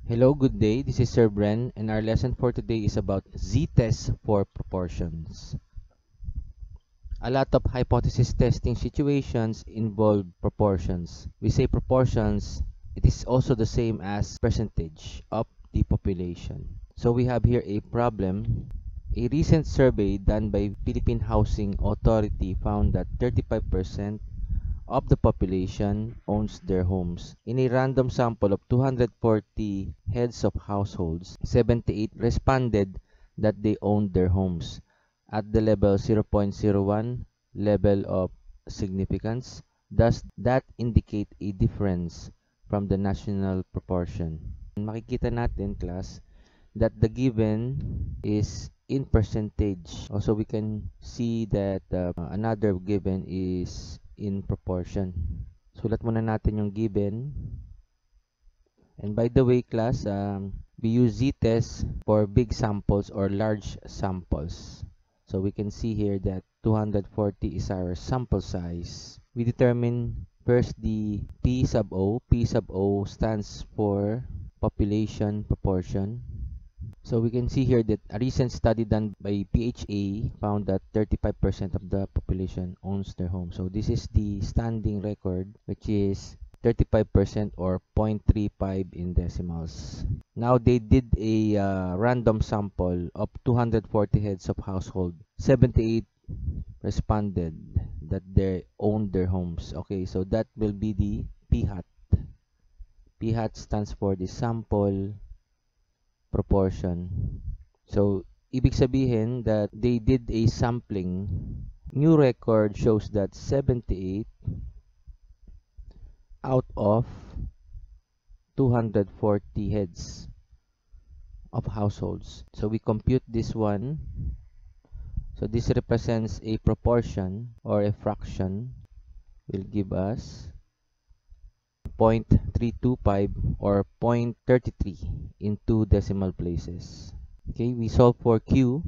Hello, good day. This is Sir Bren, and our lesson for today is about z-test for proportions. A lot of hypothesis testing situations involve proportions. We say proportions, it is also the same as percentage of the population. So we have here a problem. A recent survey done by Philippine Housing Authority found that 35% of the population owns their homes. In a random sample of 240 heads of households, 78 responded that they owned their homes. At the level 0.01 level of significance, does that indicate a difference from the national proportion? Makikita natin, class, that the given is in percentage. Also, we can see that another given is in proportion. Sulat muna natin yung given. And by the way, class, we use z-test for big samples or large samples. So we can see here that 240 is our sample size. We determine first the P sub O. P sub O stands for population proportion. So we can see here that a recent study done by PHA found that 35% of the population owns their home. So this is the standing record, which is 35% or 0.35 in decimals. Now they did a random sample of 240 heads of household. 78 responded that they owned their homes. Okay, so that will be the P hat. P hat stands for the sample proportion. So, ibig sabihin that they did a sampling. New record shows that 78 out of 240 heads of households. So, we compute this one. So, this represents a proportion or a fraction. Will give us 0.325 or 0.33 in two decimal places. Okay, we solve for Q.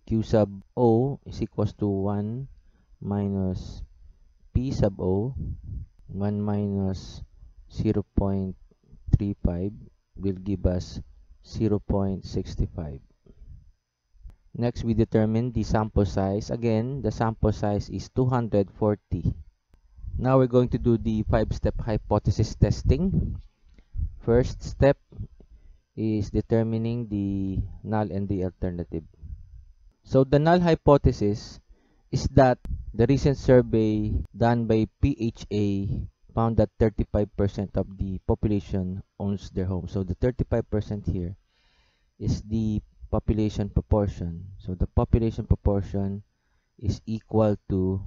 Q sub O is equals to 1 minus P sub O. 1 minus 0.35 will give us 0.65. Next, we determine the sample size. Again, the sample size is 240. Now we're going to do the 5-step hypothesis testing. First step is determining the null and the alternative. So the null hypothesis is that the recent survey done by PHA found that 35% of the population owns their home. So the 35% here is the population proportion. So the population proportion is equal to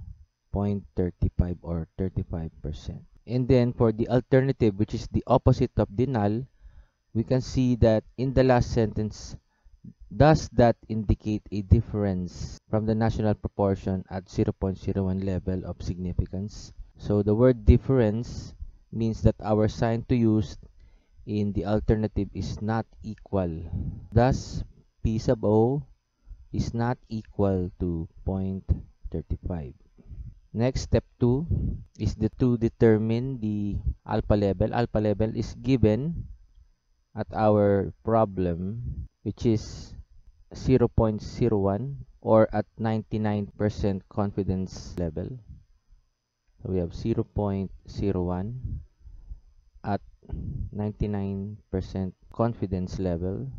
0.35 or 35%. And then for the alternative, which is the opposite of the null, we can see that in the last sentence, does that indicate a difference from the national proportion at 0.01 level of significance? So the word difference means that our sign to use in the alternative is not equal. Thus, P sub O is not equal to 0.35. Next, step 2 is to determine the alpha level. Alpha level is given at our problem, which is 0.01 or at 99% confidence level. So we have 0.01 at 99% confidence level.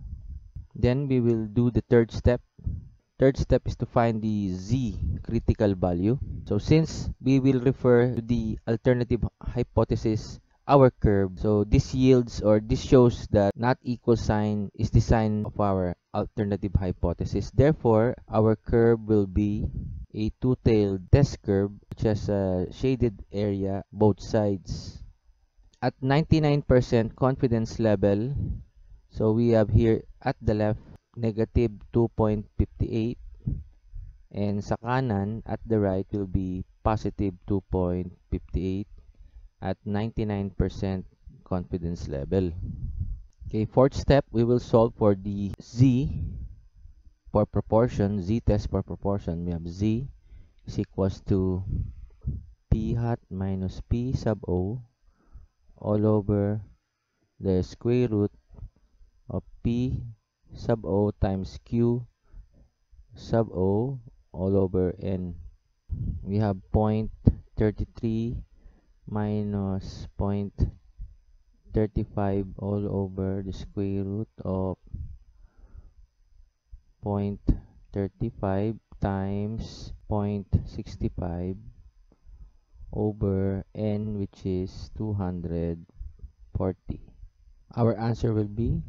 Then we will do the third step. Third step is to find the Z critical value. So since we will refer to the alternative hypothesis our curve, so this yields or this shows that not equal sign is the sign of our alternative hypothesis. Therefore, our curve will be a two-tailed test curve which has a shaded area both sides. At 99% confidence level, so we have here at the left negative 2.58 and sa kanan at the right will be positive 2.58 at 99% confidence level. Okay, fourth step, we will solve for the Z for proportion, Z test for proportion. We have Z is equals to P hat minus P sub O all over the square root of P sub O times Q sub O all over N. We have 0.33 minus 0.35 all over the square root of 0.35 times 0.65 over N, which is 240. Our answer will be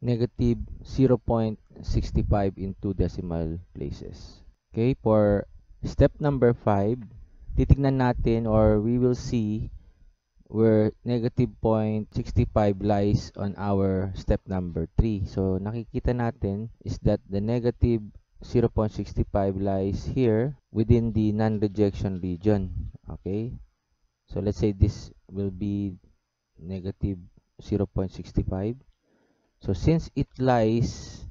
negative 0.65 in 2 decimal places. Okay, for step number 5, titignan natin or we will see where negative 0.65 lies on our step number 3. So, nakikita natin is that the negative 0.65 lies here within the non-rejection region. Okay, so let's say this will be negative 0.65. So, since it lies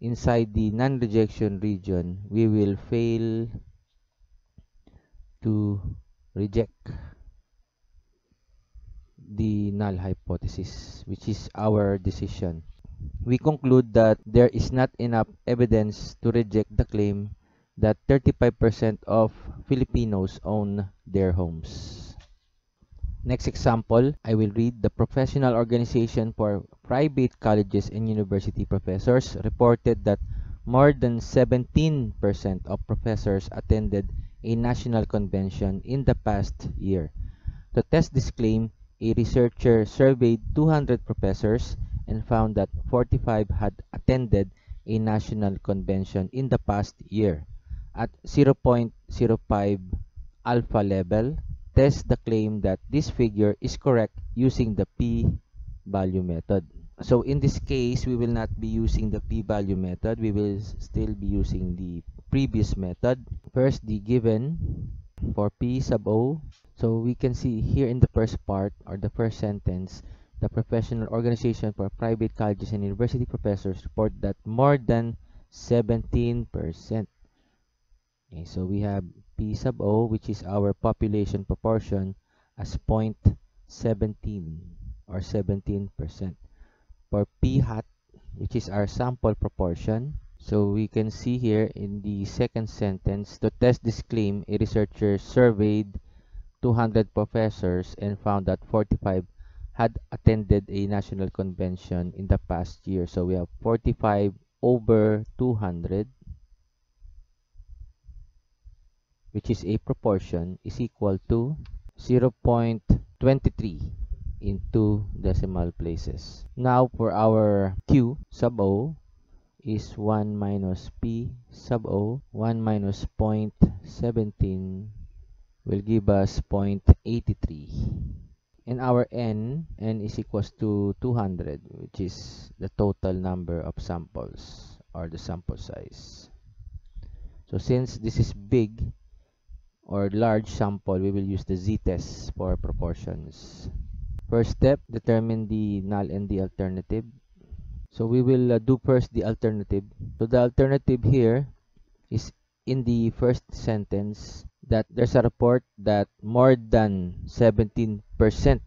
inside the non-rejection region, we will fail to reject the null hypothesis, which is our decision. We conclude that there is not enough evidence to reject the claim that 35% of Filipinos own their homes. Next example, I will read. The Professional Organization for Private Colleges and University Professors reported that more than 17% of professors attended a national convention in the past year. To test this claim, a researcher surveyed 200 professors and found that 45 had attended a national convention in the past year. At 0.05 alpha level, test the claim that this figure is correct using the p-value method. So in this case, we will not be using the p-value method. We will still be using the previous method. First, the given for p sub o. So we can see here in the first part or the first sentence, the Professional Organization for Private Colleges and University Professors report that more than 17%. Okay, so we have P sub O, which is our population proportion, as 0.17 or 17%. For P hat, which is our sample proportion, so we can see here in the second sentence, to test this claim, a researcher surveyed 200 professors and found that 45 had attended a national convention in the past year. So we have 45 over 200, which is a proportion, is equal to 0.23 in 2 decimal places. Now for our Q sub O is 1 minus P sub O. 1 minus 0.17 will give us 0.83. And our n is equals to 200, which is the total number of samples or the sample size. So since this is big or large sample, we will use the z-test for proportions. First step, determine the null and the alternative. So we will do first the alternative. So the alternative here is in the first sentence that there's a report that more than 17%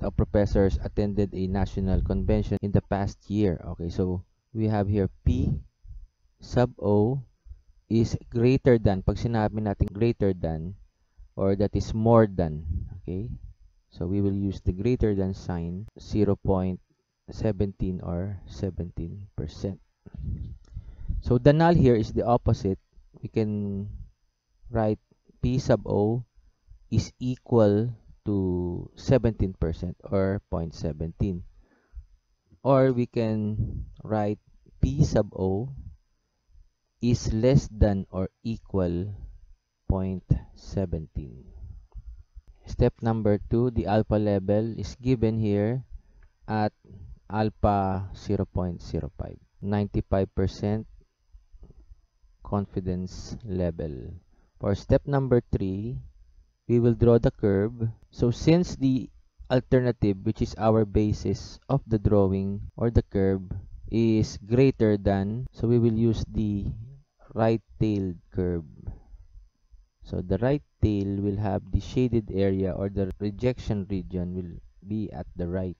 of professors attended a national convention in the past year. Okay, so we have here P sub O is greater than. Pag sinabi natin greater than or that is more than, okay? So we will use the greater than sign, 0.17 or 17%. So the null here is the opposite. We can write P sub O is equal to 17% or 0.17. Or we can write P sub O is less than or equal 0.17. Step number 2, the alpha level is given here at alpha 0.05. 95% confidence level. For step number 3, we will draw the curve. So since the alternative, which is our basis of the drawing or the curve, is greater than, so we will use the right-tailed curve. So the right tail will have the shaded area or the rejection region will be at the right.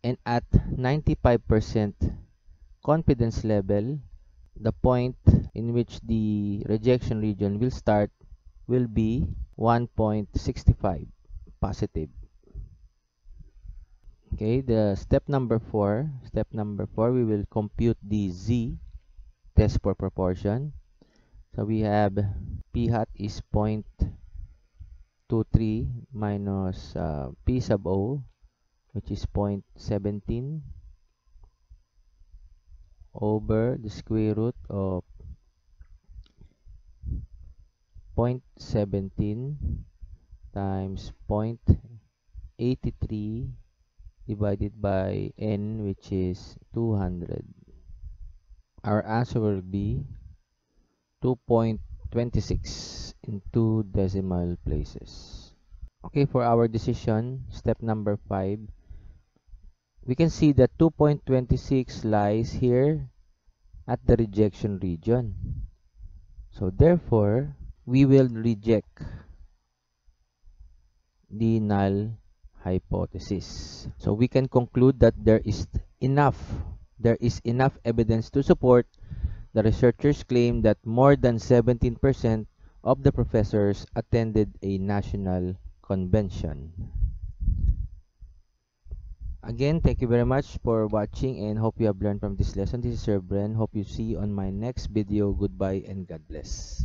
and at 95% confidence level, the point in which the rejection region will start will be 1.65 positive. Okay, the step number 4, we will compute the z test for proportion. So we have p hat is 0.23 minus p sub o, which is 0.17 over the square root of 0.17 times 0.83 divided by n, which is 200. Our answer will be 2.26 in 2 decimal places. Okay, for our decision, step number 5, we can see that 2.26 lies here at the rejection region. So therefore, we will reject the null hypothesis. So we can conclude that there is enough evidence to support the researchers' claim that more than 17% of the professors attended a national convention. Again, thank you very much for watching and hope you have learned from this lesson. This is Sir Bren. Hope you see you on my next video. Goodbye and God bless.